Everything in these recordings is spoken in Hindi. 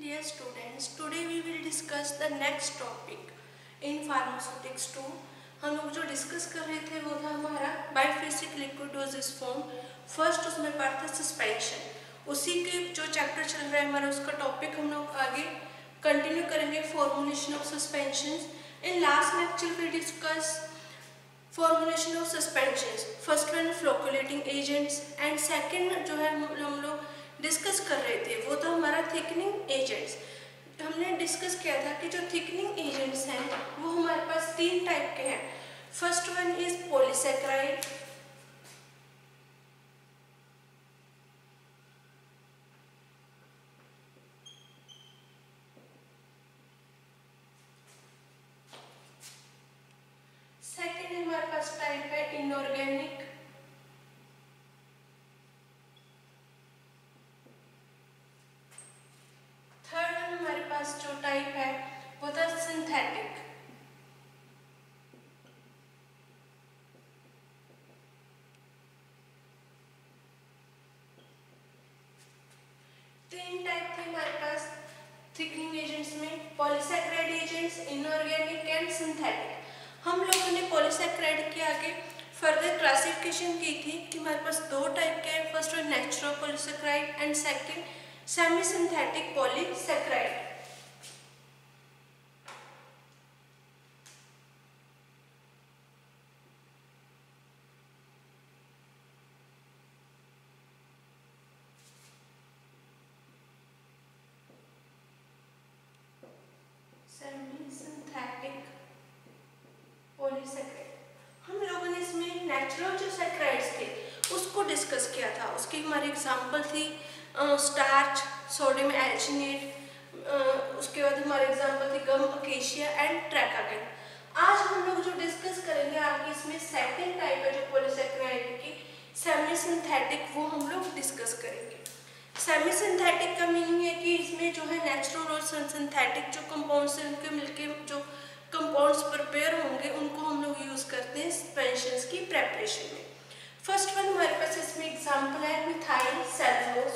Dear students, today we will discuss the next topic in pharmaceutics 2. हम लोग जो डिस्कस कर रहे थे वो था हमारा बाइफेसिक लिक्विड डोजेस फॉर्म। फर्स्ट उसमें पार्ट था सस्पेंशन। उसी के जो चैप्टर चल रहा है हमारा उसका टॉपिक हम लोग आगे कंटिन्यू करेंगे, formulation of suspensions. In last lecture we discuss formulation of suspensions, first one flocculating agents and second जो है हम लोग डिस्कस कर रहे थे वो था हमारा थिकनिंग एजेंट्स। हमने डिस्कस किया था कि जो थिकनिंग एजेंट्स हैं वो हमारे पास तीन टाइप के हैं। First one is polysaccharide, second हमारे पास टाइप है इनऑर्गेनिक, थर्ड हमारे पास जो टाइप है वो था सिंथेटिक। तीन टाइप थे हमारे पास थिकनिंग एजेंट्स में, polysaccharide agents, inorganic and synthetic. हम लोगों ने पॉलीसैकेराइड के आगे फर्दर क्लासिफिकेशन की थी कि हमारे पास दो टाइप के हैं, first one natural polysaccharide and second semi synthetic polysaccharide. Semi synthetic polysaccharide. हम लोगों ने इसमें नेचुरल जो सैकेराइड्स थे उसको डिस्कस किया था। उसकी हमारी एग्जांपल थी स्टार्च, सोडियम एल्चिनेट, उसके बाद हमारे एग्जांपल थी गम अकेशिया एंड ट्रैकागन। आज हम लोग जो डिस्कस करेंगे आगे इसमें सेकंड टाइप है जो पॉलीसैकेराइड की सेमी सिंथेटिक, वो हम लोग डिस्कस करेंगे। सेमी सिंथेटिक का मीनिंग है कि इसमें जो है नेचुरल और सिंथेटिक जो कंपाउंड्स हैं उनके मिलके जो कंपाउंड्स प्रिपेयर होंगे उनको हम लोग यूज करते हैं सस्पेंशंस की प्रेपरेशन में। फर्स्ट वन हमारे पास इसमें एग्जांपल है मिथाइल सेलुलोज।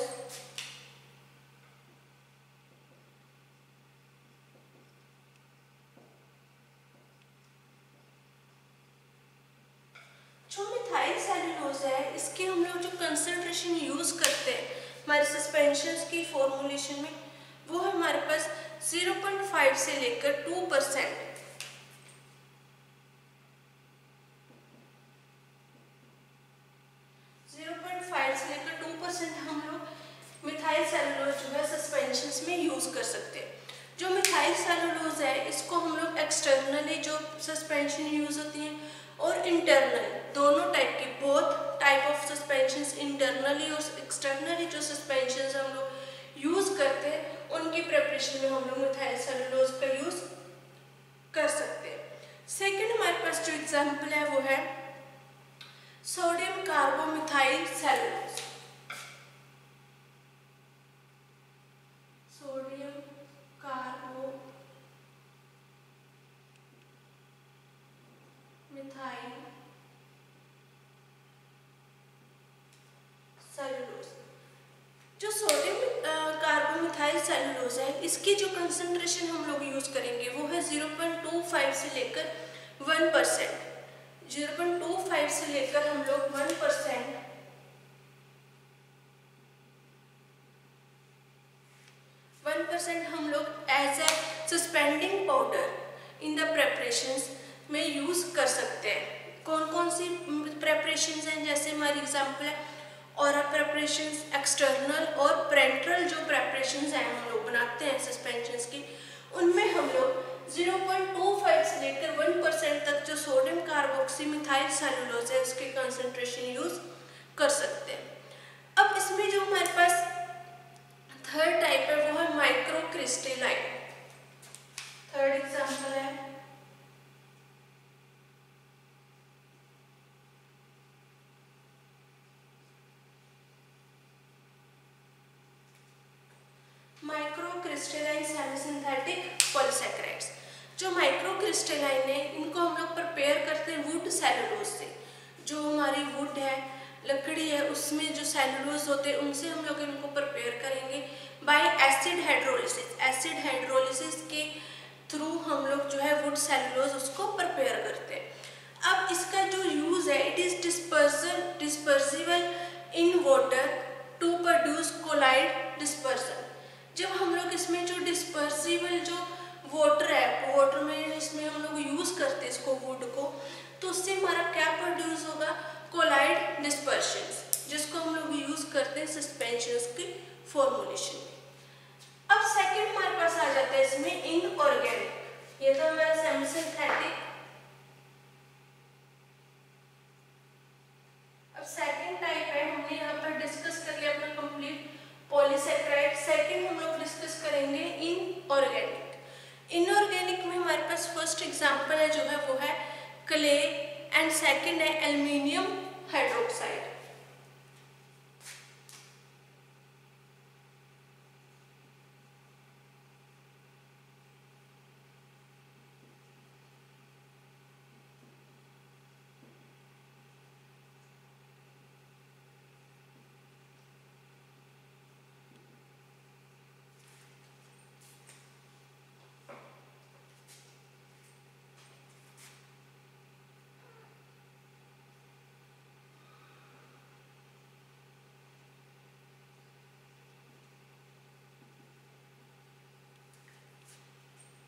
जो मिथाइल सेलुलोज है इसके हम लोग जो कंसंट्रेशन यूज करते हैं हमारे सस्पेंशंस की फॉर्मुलेशन में वो है हमारे पास 0.5 से लेकर 2%। 0.5 से लेकर 2% हम लोग मिथाइल सेलुलोज जो है सस्पेंशंस में यूज कर सकते हैं। जो मिथाइल सेलुलोज है इसको हम लोग एक्सटर्नली जो सस्पेंशन यूज होती हैं और इंटरनल दोनों टाइप की, both type of suspensions, internally और एक्सटर्नली जो सस्पेंशंस हम लोग यूज करते हैं उनकी प्रिपरेशन में हम लोग मिथाइल सेलुलोज का यूज कर सकते हैं। सेकंड हमारे पास जो एग्जांपल है वो है sodium carboxymethyl cellulose. Sodium carboxymethyl cellulose. जो सोडियम कार्बोमिथाइल सेलुलोज है इसकी जो कंसंट्रेशन हम लोग यूज करेंगे वो है 0.25 से लेकर 1%। 0.25 से लेकर हम लोग 1% हम लोग as a suspending powder in the preparations में यूज कर सकते हैं। कौन कौन सी प्रेपरेशंस हैं, जैसे हमारी एग्जांपल है और प्रेपरेशंस, एक्सटर्नल और पेरेंटरल जो प्रेपरेशंस हैं हम लोग बनाते हैं सस्पेंशंस की, उनमें हम लोग 0.25 से लेकर 1% तक जो सोडियम कार्बोक्सीमिथाइल सेलुलोज है उसके कंसंट्रेशन यूज कर सकते हैं। अब इसमें जो हमारे पास थर्ड टाइप है वो है माइक्रोक्रिस्टलाइन। थर्ड एग्जांपल है माइक्रोक्रिस्टलाइन सेमी सिंथेटिक पॉलीसैकेराइड्स। जो माइक्रोक्रिस्टलाइन है इनको हम लोग प्रिपेयर करते हैं वुड सेलुलोज से। जो हमारी वुड है लकड़ी है उसमें जो सेलुलोज होते हैं उनसे हम लोग इनको प्रिपेयर करेंगे bye acid hydrolysis. Acid hydrolysis के थ्रू हम लोग जो है वुड सेलुलोज उसको प्रिपेयर करते हैं। अब इसका जो यूज है, it is dispersible in water to produce colloid dispersion. जब हम लोग इसमें जो डिस्पर्सिबल जो वाटर है, वाटर में इसमें हम लोग यूज करते हैं इसको वुड को, तो उससे हमारा क्या प्रोड्यूस होगा, कोलाइड डिस्पर्शंस, जिसको हम लोग यूज करते हैं सस्पेंशंस की फॉर्मुलेशन में। अब सेकंड हमारे पास आ जाता है इसमें इनऑर्गेनिक। ये तो हमारा सेमी सिंथेटिक। अब सेकंड टाइप है, हमने यहाँ पर डिस्कस कर लिया अपना कंप्लीट पॉलीसेकेराइड। सेकंड हम लोग डिस्कस करेंगे इनऑर्गेनिक। इनऑर्गेनिक में हमारे पास फर्स्ट एग्जांपल है जो है वो है क्ले एंड सेकंड है एल्युमिनियम हाइड्रोक्साइड।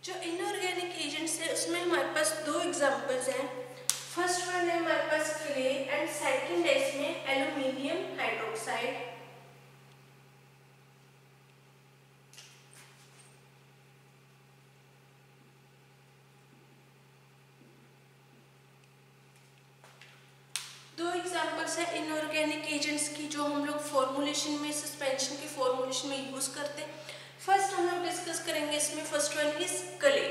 जो इनऑर्गेनिक एजेंट्स है उसमें हमारे पास दो एग्जांपल्स हैं। फर्स्ट वन है हमारे पास क्ले एंड सेकंड है इसमें एल्युमिनियम हाइड्रोक्साइड। दो एग्जांपल्स है इनऑर्गेनिक एजेंट्स की जो हम लोग फॉर्मुलेशन में, सस्पेंशन की फॉर्मुलेशन में यूज करते हैं। फर्स्ट हम लोग डिस्कस करेंगे इसमें, फर्स्ट वन इज क्ले।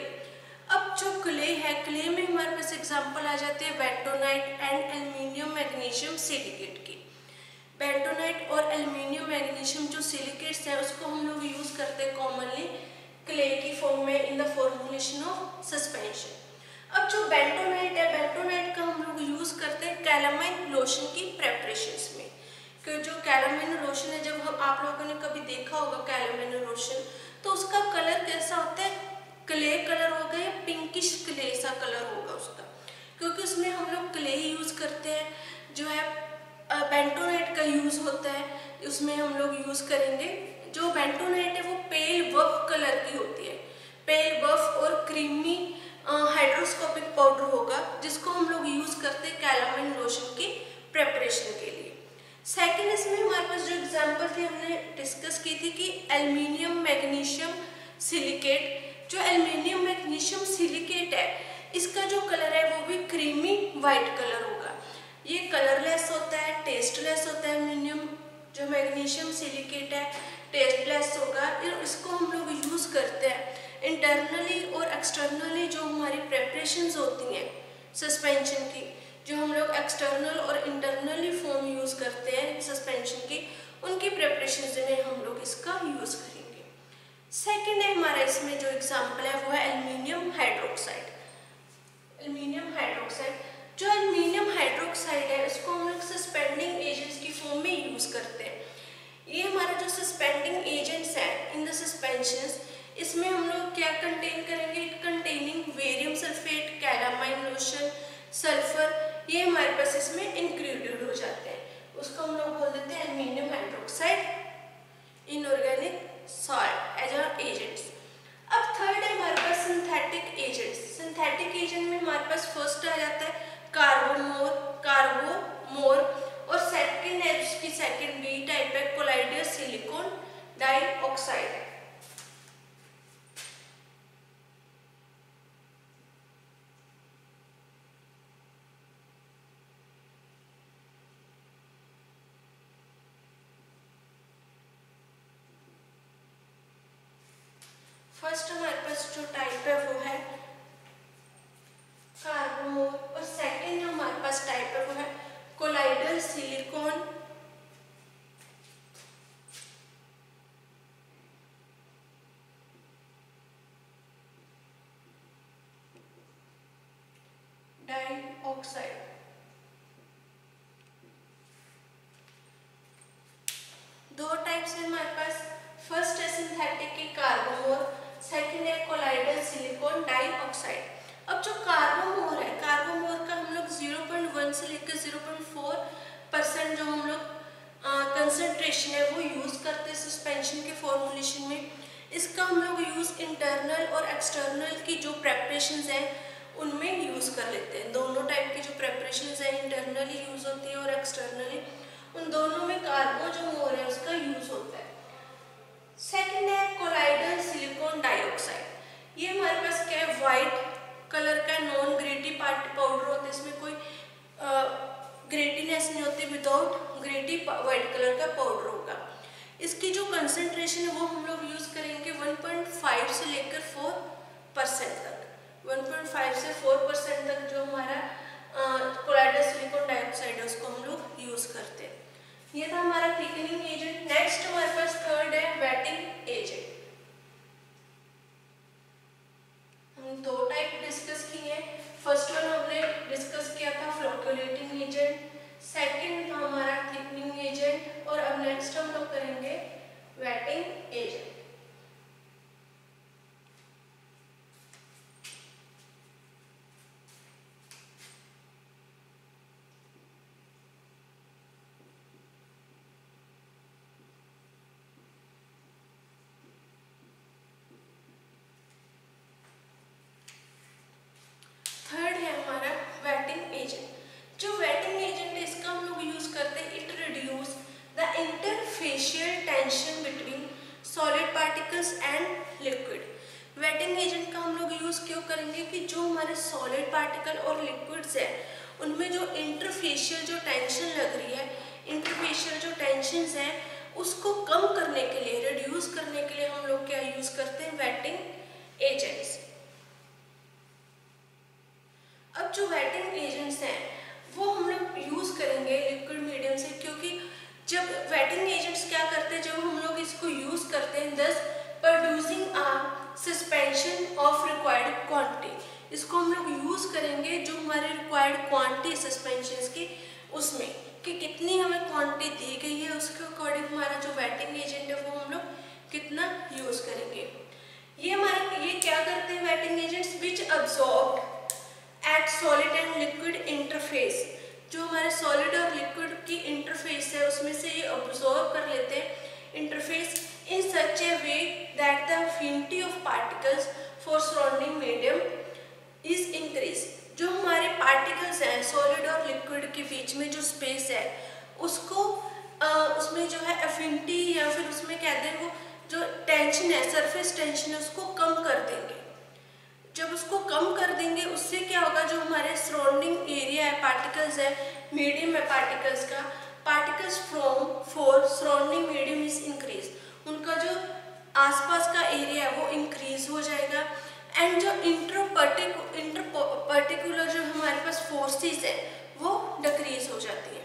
अब जो क्ले है, क्ले में हमारे पास एग्जांपल आ जाते हैं bentonite and aluminium magnesium silicate की। बेंटोनाइट और एल्युमिनियम मैग्नीशियम जो सिलिकेट्स हैं उसको हम लोग यूज करते हैं कॉमनली क्ले की फॉर्म में in the formulation of suspension. अब जो बेंटोनाइट है, बेंटोनाइट का हम लोग यूज करते हैं कैलामाइन लोशन की प्रेपरेशंस में। कि जो कैलामाइन लोशन है, जब हम आप लोगों ने कभी देखा होगा कैलामाइन लोशन, तो उसका कलर कैसा होता है, क्ले कलर होगा या पिंकिश क्ले सा कलर होगा उसका, क्योंकि उसमें हम लोग क्ले ही यूज करते हैं। जो है बेंटोनाइट का यूज होता है, उसमें हम लोग यूज करेंगे। जो बेंटोनाइट है वो पेल बफ कलर की होती है, पेल बफ और क्रीमी हाइड्रोस्कोपिक पाउडर होगा, जिसको हम लोग यूज करते हैं कैलामाइन लोशन की प्रेपरेशन के लिए। सेकेंड इसमें हमारे पास जो एग्जांपल थी हमने डिस्कस की थी कि एल्युमिनियम मैग्नीशियम सिलिकेट। जो एल्युमिनियम मैग्नीशियम सिलिकेट है, इसका जो कलर है वो भी क्रीमी वाइट कलर होगा। ये कलरलेस होता है, टेस्टलेस होता है। एल्युमिनियम जो मैग्नीशियम सिलिकेट है टेस्टलेस होगा। इसको हम लोग यूज करते हैं इंटरनली और एक्सटर्नली। जो हमारी प्रेपरेशंस होती हैं सस्पेंशन की, जो हम लोग एक्सटर्नल और इंटरनली फॉर्म यूज करते हैं सस्पेंशन की, उनकी प्रेपरेशंस में हम लोग इसका यूज करेंगे। सेकेंड है हमारा इसमें जो एग्जांपल है वो है एल्युमिनियम हाइड्रोक्साइड। एल्युमिनियम हाइड्रोक्साइड, जो एल्युमिनियम हाइड्रोक्साइड है उसको हम लोग सस्पेंडिंग एजेंट्स की फॉर्म में यूज करते हैं। ये हमारा जो सस्पेंडिंग एजेंट्स है इन द सस्पेंशंस, इसमें हम लोग क्या कंटेन करेंगे, containing barium sulphate, calamine lotion, sulphur, ये हमारे पास इसमें इंक्लूडेड हो जाते हैं। उसको हम लोग बोल देते हैं aluminium hydroxide inorganic salt as a agents. अब थर्ड है हमारे पास सिंथेटिक एजेंट्स। सिंथेटिक एजेंट में हमारे पास फर्स्ट आ जाता है कार्बोमोर और सेकंड है उसकी सेकंड बी टाइप है कोलाइडर सिलिकॉन डाइऑक्साइड। फर्स्ट हमारे पास जो टाइप है वो है कार्बोमोर और सेकंड जो हमारे पास टाइप है वो है कोलाइडल सिलिकॉन डाइऑक्साइड। टाइप्स है हमारे पास। फर्स्ट है सिंथेटिक की कार्बोमोर, सेकंड है कोलाइडल सिलिकॉन डाइऑक्साइड। अब जो कार्बोमोर है, कार्बोमोर का हम लोग 0.1 से लेकर 0.4% जो हम लोग कंसंट्रेशन है वो यूज करते हैं सस्पेंशन के फॉर्मुलेशन में। इसका हम लोग यूज इंटरनल और एक्सटर्नल की जो प्रेपरेशंस हैं उनमें यूज कर लेते हैं। दोनों टाइप की जो प्रेपरेशंस हैं इंटरनली यूज होती है और एक्सटर्नली, उन दोनों में कार्बो जो मोर है उसका यूज होता है। सेकंड है कोलाइडल सिलिकॉन डाइऑक्साइड। ये हमारे पास क्या है, व्हाइट कलर का नॉन ग्रेटी पाउडर होता है, इसमें कोई ग्रेटीनेस नहीं होती, विदाउट ग्रेटी व्हाइट कलर का पाउडर होगा। इसकी जो कंसंट्रेशन है वो हम लोग यूज करेंगे 1.5 से लेकर 4% तक। 1.5 से 4% तक जो हमारा कोलाइडल सिलिकॉन डाइऑक्साइड है उसको हम लोग यूज करते हैं। ये था हमारा थिकनिंग एजेंट। नेक्स्ट हमारे पास थर्ड है वेटिंग एजेंट। हम दो टाइप डिस्कस किए हैं। फर्स्ट वन हमने डिस्कस किया था फ्लोकुलेटिंग एजेंट, सेकंड था हमारा थिकनिंग एजेंट, और अब नेक्स्ट हम लोग करेंगे वेटिंग एजेंट। थर्ड है हमारा वेटिंग एजेंट। जो वेटिंग एजेंट है इसका हम लोग यूज करते हैं, it reduce the interfacial tension between solid particles and liquid. Waiting agent का हम लोग यूज क्यों करेंगे कि जो हमारे सॉलिड पार्टिकल और लिक्विड्स है उनमें जो इंटरफेशियल जो टेंशन लग रही है, इंटरफेशियल जो टेंशंस है उसको कम करने के लिए, रिड्यूस करने के लिए हम लोग क्या यूज करते हैं, वेटिंग एजेंट्स। अब जो वेटिंग एजेंट्स हैं वो हम लोग यूज करेंगे लिक्विड मीडियम से, क्योंकि जब वेटिंग एजेंट्स क्या करते हैं, जब हम लोग इसको यूज करते हैं दस producing a suspension of required quantity. इसको हम लोग यूज करेंगे जो हमारे रिक्वायर्ड क्वांटिटी सस्पेंशन की, उसमें कि कितनी हमें क्वांटिटी दी गई है उसके अकॉर्डिंग हमारा जो वेटिंग एजेंट है वो हम लोग कितना यूज करेंगे। ये क्या करते हैं wetting agents, which absorb at solid and liquid interface. जो हमारे सॉलिड और लिक्विड की इंटरफेस है उसमें से ये अब्सॉर्ब कर लेते हैं interface in such A way that the affinity of particles for surrounding medium is increase. जो हमारे पार्टिकल्स हैं सॉलिड और लिक्विड के बीच में जो स्पेस है उसको उसमें जो है अफिनिटी या फिर उसमें कहते हैं वो जो टेंशन है, सरफेस टेंशन है, उसको कम कर देंगे। जब उसको कम कर देंगे उससे क्या होगा, जो हमारे सराउंडिंग एरिया है, पार्टिकल्स है, मीडियम है पार्टिकल्स का, particles from for surrounding medium is increase. उनका जो आसपास का एरिया है वो इंक्रीज हो जाएगा। एंड जो इंटर पर्टिकुलर जो हमारे पास फोर्सेस है वो डिक्रीज हो जाती है।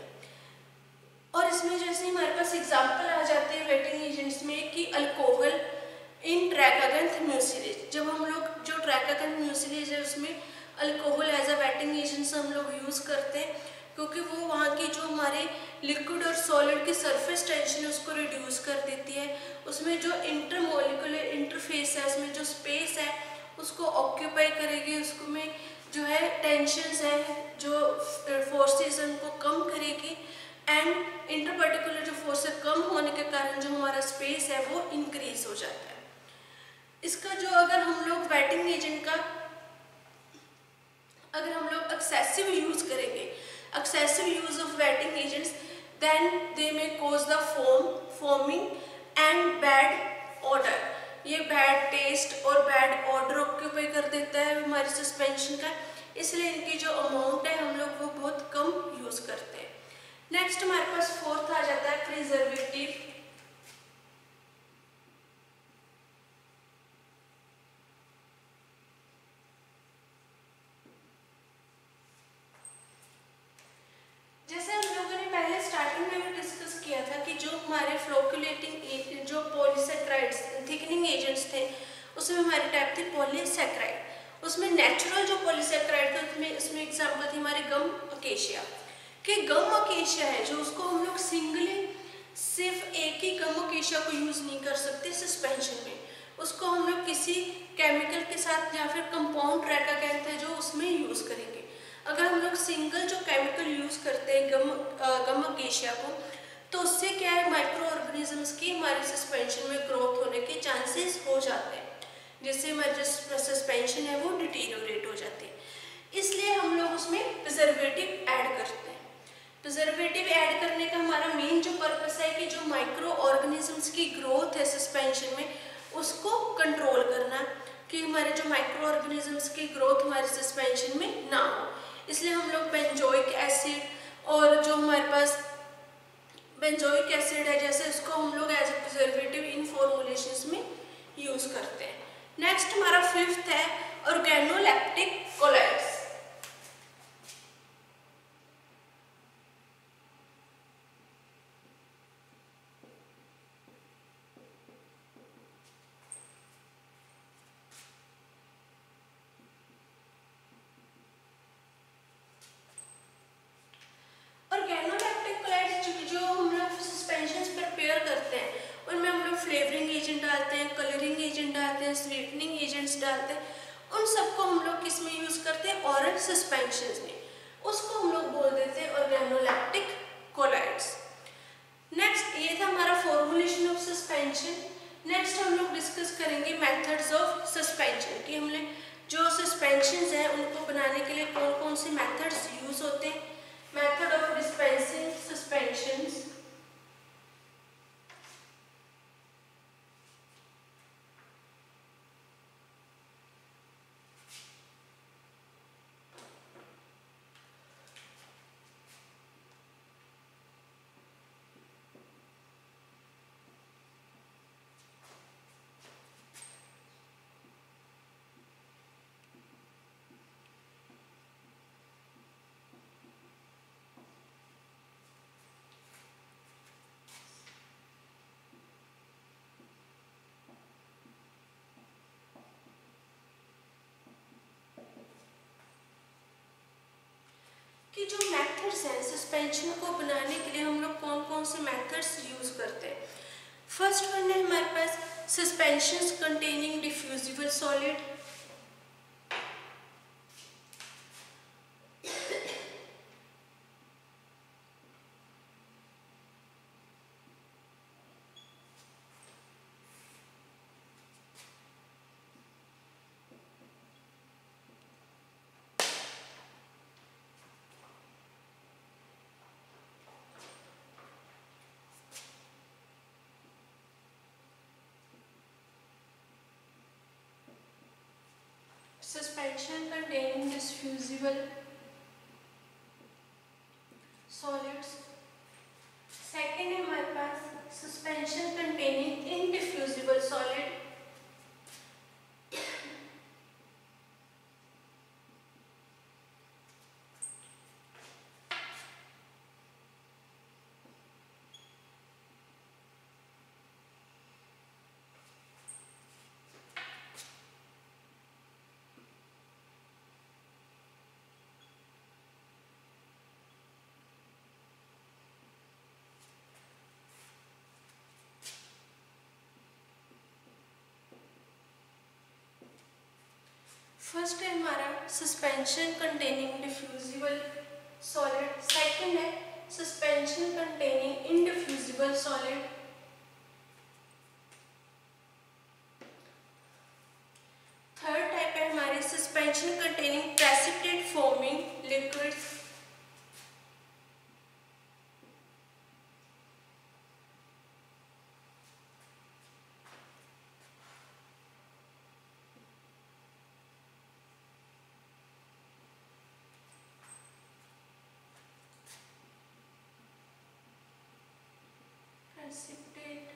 और इसमें जैसे हमारे पास एग्जाम्पल आ जाते हैं वेटिंग एजेंट्स में कि अल्कोहल इन ट्रैकागंथ म्यूसिलेज। जब हम लोग जो ट्रैकागंथ म्यूसिलेज है उसमें alcohol as a wetting agents हम लोग यूज़ करते हैं, क्योंकि वो वहाँ की जो हमारे लिक्विड और सॉलिड की सरफेस टेंशन है उसको रिड्यूस कर देती है। उसमें जो इंटरमोलिकुलर इंटरफेस है, उसमें जो स्पेस है उसको ऑक्यूपाई करेगी, उसको में जो है टेंशंस है, जो फोर्सेस है उनको कम करेगी। एंड इंटरपर्टिकुलर जो फोर्स है कम होने के कारण जो हमारा स्पेस है वो इंक्रीज हो जाता है। इसका जो अगर हम लोग वेटिंग एजेंट का अगर हम लोग एक्सेसिव यूज करेंगे, excessive use of wetting agents, then they may cause the foaming and bad odour. ये बैड टेस्ट और बैड ऑर्डर ऑक्यूपाई कर देता है हमारे सस्पेंशन का, इसलिए इनकी जो अमाउंट है हम लोग वो बहुत कम यूज करते हैं। नेक्स्ट हमारे पास फोर्थ आ जाता है प्रिजर्वेटिव। जैसे हम लोगों ने पहले स्टार्टिंग में भी डिस्कस किया था कि जो हमारे फ्लोकुलेटिंग जो पॉलीसेक्राइड्स थिकनिंग एजेंट्स थे उसमें हमारी टाइप थी पॉलीसेक्राइड। उसमें नेचुरल जो पॉलीसेक्राइड थे उसमें एग्जाम्पल थी हमारी गम अकेशिया। कि गम अकेशिया है जो उसको हम लोग सिंगली सिर्फ एक ही गम अकेशिया को यूज़ नहीं कर सकते सस्पेंशन में, उसको हम लोग किसी केमिकल के साथ या फिर कंपाउंड ट्राइकाकेंथ है जो उसमें यूज़ करेंगे। अगर हम लोग सिंगल जो केमिकल यूज़ करते हैं गम अकेशिया को, तो उससे क्या है, माइक्रो ऑर्गेनिजम्स की हमारे सस्पेंशन में ग्रोथ होने के चांसेस हो जाते हैं, जिससे हमारे जो सस्पेंशन है वो डिटीरियोरेट हो जाती है। इसलिए हम लोग उसमें प्रिजर्वेटिव ऐड करते हैं। प्रिजर्वेटिव ऐड करने का हमारा मेन जो पर्पस है कि जो माइक्रो ऑर्गेनिजम्स की ग्रोथ है सस्पेंशन में उसको कंट्रोल करना, कि हमारे जो माइक्रो ऑर्गेनिजम्स की ग्रोथ हमारे सस्पेंशन में ना हो। इसलिए हम लोग बेंजोइक एसिड और जो हमारे पास बेंजोइक एसिड है जैसे उसको हम लोग as a preservative in formulations में यूज करते हैं। नेक्स्ट हमारा फिफ्थ है ऑर्गेनोलैक्टिक कोलाइड्स। ऑर्गेनोलैक्टिक कोलाइड्स जो हम लोग सस्पेंशंस प्रिपेयर करते हैं उनमें हम लोग फ्लेवरिंग एजेंट डालते हैं, कलरिंग एजेंट डालते हैं, स्वीटनिंग एजेंट्स डालते हैं। उन सबको हम लोग किस में यूज करते हैं, ऑरल सस्पेंशंस में। उसको हम लोग बोल देते हैं ऑर्गेनोलैक्टिक कोलाइड्स। नेक्स्ट ये था हमारा फॉर्मुलेशन ऑफ सस्पेंशन। नेक्स्ट हम लोग डिस्कस करेंगे मेथड्स ऑफ सस्पेंशन, कि हमने जो सस्पेंशंस हैं उनको बनाने के लिए कौन कौन से मेथड्स यूज होते हैं। मेथड ऑफ डिस्पेंसिंग सस्पेंशंस, कि जो मेथड्स हैं सस्पेंशन को बनाने के लिए हम लोग कौन कौन से मेथड्स यूज करते हैं। फर्स्ट वन है हमारे पास suspensions containing diffusible solid. Suspension containing diffusible solids. Second है हमारे पास suspension containing indiffusible solid. First है हमारा suspension containing diffusible solid, second है suspension containing indiffusible solid, third type है हमारे suspension containing precipitate forming liquids, precipitate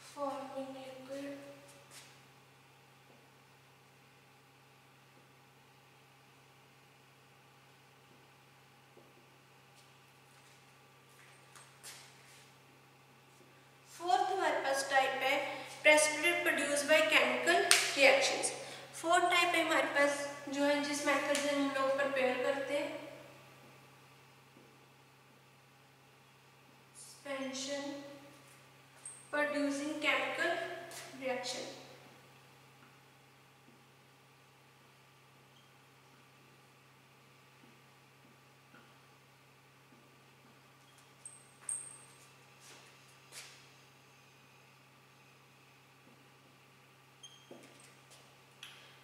forming liquid, fourth हमारे पास टाइप है precipitate produce by chemical reactions. Fourth type है हमारे पास जो है जिस मेथड से हम लोग प्रिपेयर करते हैं suspension producing chemical reaction.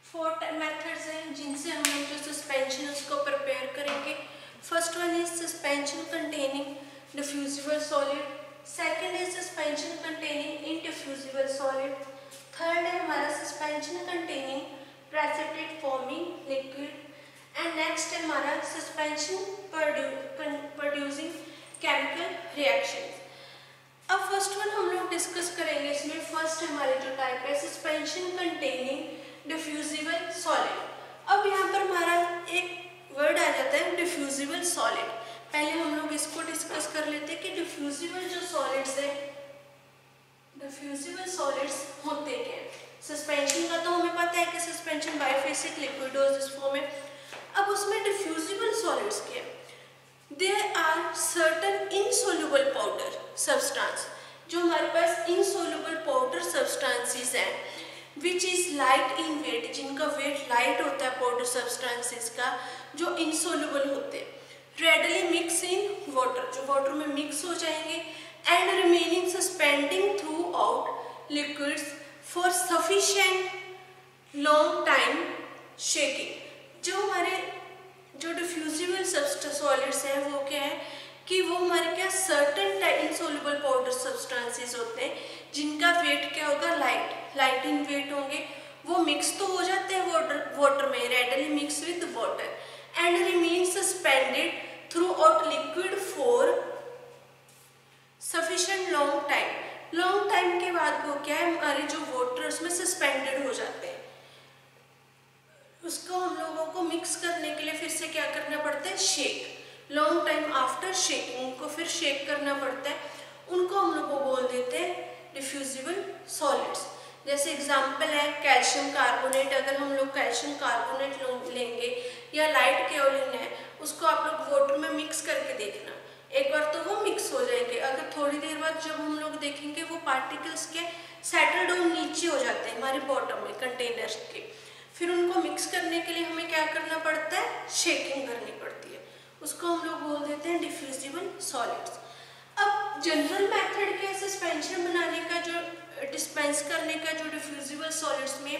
Four methods हैं जिनसे हम लोग जो सस्पेंशन उसको प्रिपेयर करेंगे. First one is suspension containing diffusible solid. Second is suspension containing indiffusible solid. Third है हमारा suspension containing precipitate forming liquid. And next है हमारा सस्पेंशन प्रोड्यूसिंग केमिकल रिएक्शन. अब फर्स्ट वन हम लोग डिस्कस करेंगे. इसमें फर्स्ट हमारे जो टाइप है सस्पेंशन कंटेनिंग डिफ्यूजिबल सॉलिड. अब यहाँ पर हमारा एक वर्ड आ जाता है डिफ्यूजिबल सॉलिड. पहले हम लोग इसको डिस्कस कर लेते हैं कि डिफ्यूजिबल जो सॉलिड्स है, डिफ्यूजिबल सॉलिड्स होते क्या हैं. सस्पेंशन का तो हमें पता है कि सस्पेंशन बाइफेसिक लिक्विडोसिस फॉर्म है. अब उसमें डिफ्यूजिबल सॉलिड्स क्या है? There are certain insoluble powder substance. जो हमारे पास इनसोल्युबल पाउडर सब्सटेंसेस हैं which is light in weight, जिनका वेट लाइट होता है पाउडर सब्सटेंसेस का, जो इनसोल्युबल होते हैं. रेडली मिक्स इन वाटर, जो वाटर में मिक्स हो जाएंगे. And remaining suspending throughout liquids for sufficient long time shaking. जो हमारे जो डिफ्यूजिबल सॉलिड्स हैं वो क्या है कि वो हमारे क्या सर्टेन इनसोल्युबल पाउडर सब्सटेंसेस होते हैं जिनका वेट क्या होगा, लाइट इन वेट होंगे. वो मिक्स तो हो जाते हैं वाटर में, readily mix with water. And remain suspended throughout liquid for sufficient long time. Long time के बाद वो क्या है हमारे जो वाटर उसमें सस्पेंडेड हो जाते हैं. उसको हम लोगों को मिक्स करने के लिए फिर से क्या करना पड़ता है, shake. Long time after shaking उनको फिर शेक करना पड़ता है. उनको हम लोग को बोल देते हैं डिफ्यूजिबल सॉलिड्स. जैसे एग्जांपल है कैल्शियम कार्बोनेट. अगर हम लोग कैल्शियम कार्बोनेट लेंगे या लाइट केओलिन है, उसको आप लोग वाटर में मिक्स करके देखना. एक बार तो वो मिक्स हो जाएंगे. अगर थोड़ी देर बाद जब हम लोग देखेंगे वो पार्टिकल्स के सेटल डाउन नीचे हो जाते हैं हमारे बॉटम में कंटेनर्स के. फिर उनको मिक्स करने के लिए हमें क्या करना पड़ता है, शेकिंग करनी पड़ती है. उसको हम लोग बोल देते हैं डिफ्यूजिबल सॉलिड्स. अब जनरल मेथड क्या है सस्पेंशन बनाने का, जो डिस्पेंस करने का, जो डिफ्यूजिबल सॉलिड्स में.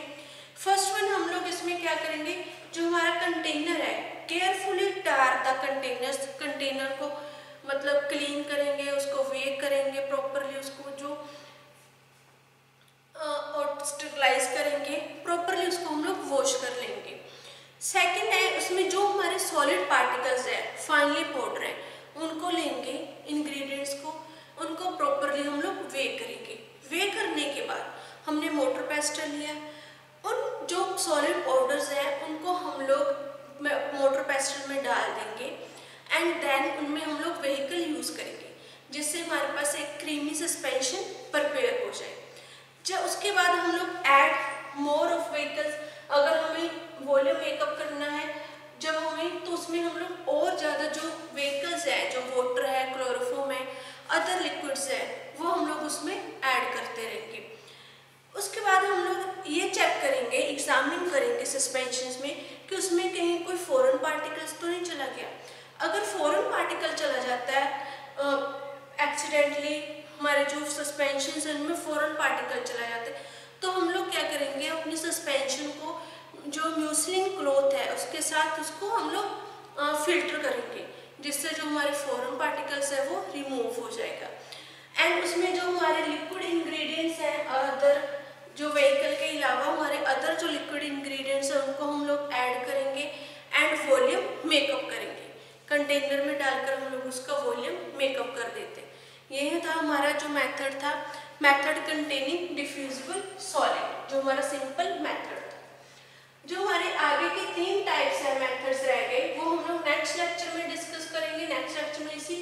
फर्स्ट वन हम लोग इसमें क्या करेंगे, जो हमारा कंटेनर है carefully tar the containers. Container को मतलब क्लीन करेंगे, उसको वेक करेंगे प्रॉपरली, उसको जो और स्टरलाइज करेंगे प्रॉपरली, उसको हम लोग वॉश कर लेंगे. सेकंड है उसमें जो हमारे सॉलिड पार्टिकल्स है, फाइनली पाउडर है, उनको लेंगे इंग्रेडिएंट्स को, उनको प्रॉपरली हम लोग वे करेंगे. वे करने के बाद हमने मोटर पेस्टल लिया. उन जो सॉलिड पाउडर्स हैं उनको हम लोग मोटर पेस्टल में डाल देंगे. एंड देन उनमें हम लोग व्हीकल यूज करेंगे जिससे हमारे पास एक क्रीमी सस्पेंशन प्रिपेयर हो जाए. जब उसके बाद हम लोग ऐड मोर ऑफ व्हीकल्स. अगर हमें वॉल्यूम मेकअप करना है जब हमें, तो उसमें हम लोग और ज़्यादा जो व्हीकल्स है, जो वाटर है, क्लोरोफॉर्म है, अदर लिक्विड्स है, वो हम लोग उसमें ऐड करते रहेंगे. उसके बाद हम लोग ये चेक करेंगे, एग्जामिन करेंगे सस्पेंशन में कि उसमें कहीं कोई फॉरेन पार्टिकल्स तो नहीं चला गया. अगर फॉरेन पार्टिकल चला जाता है एक्सीडेंटली, हमारे जो सस्पेंशन है उनमें फॉरेन पार्टिकल चला जाता है, तो हम लोग क्या करेंगे, अपनी सस्पेंशन को जो म्यूसलिन क्लॉथ है उसके साथ उसको हम लोग फिल्टर करेंगे जिससे जो हमारे फॉरेन पार्टिकल्स है वो रिमूव हो जाएगा. एंड उसमें जो हमारे लिक्विड इंग्रेडिएंट्स हैं, अदर जो व्हीकल के अलावा हमारे अदर जो लिक्विड इंग्रेडिएंट्स हैं उनको हम लोग ऐड करेंगे एंड वॉल्यूम मेकअप करेंगे. कंटेनर में डालकर हम लोग उसका वॉल्यूम मेकअप कर देते हैं. यही था हमारा जो मेथड था, मेथड कंटेनिंग डिफ्यूजिबल सॉलिड, जो हमारा सिंपल मेथड था. जो हमारे आगे के 3 टाइप्स है मेथड्स रह गए, वो हम लोग नेक्स्ट लेक्चर में डिस्कस करेंगे. नेक्स्ट लेक्चर में इसी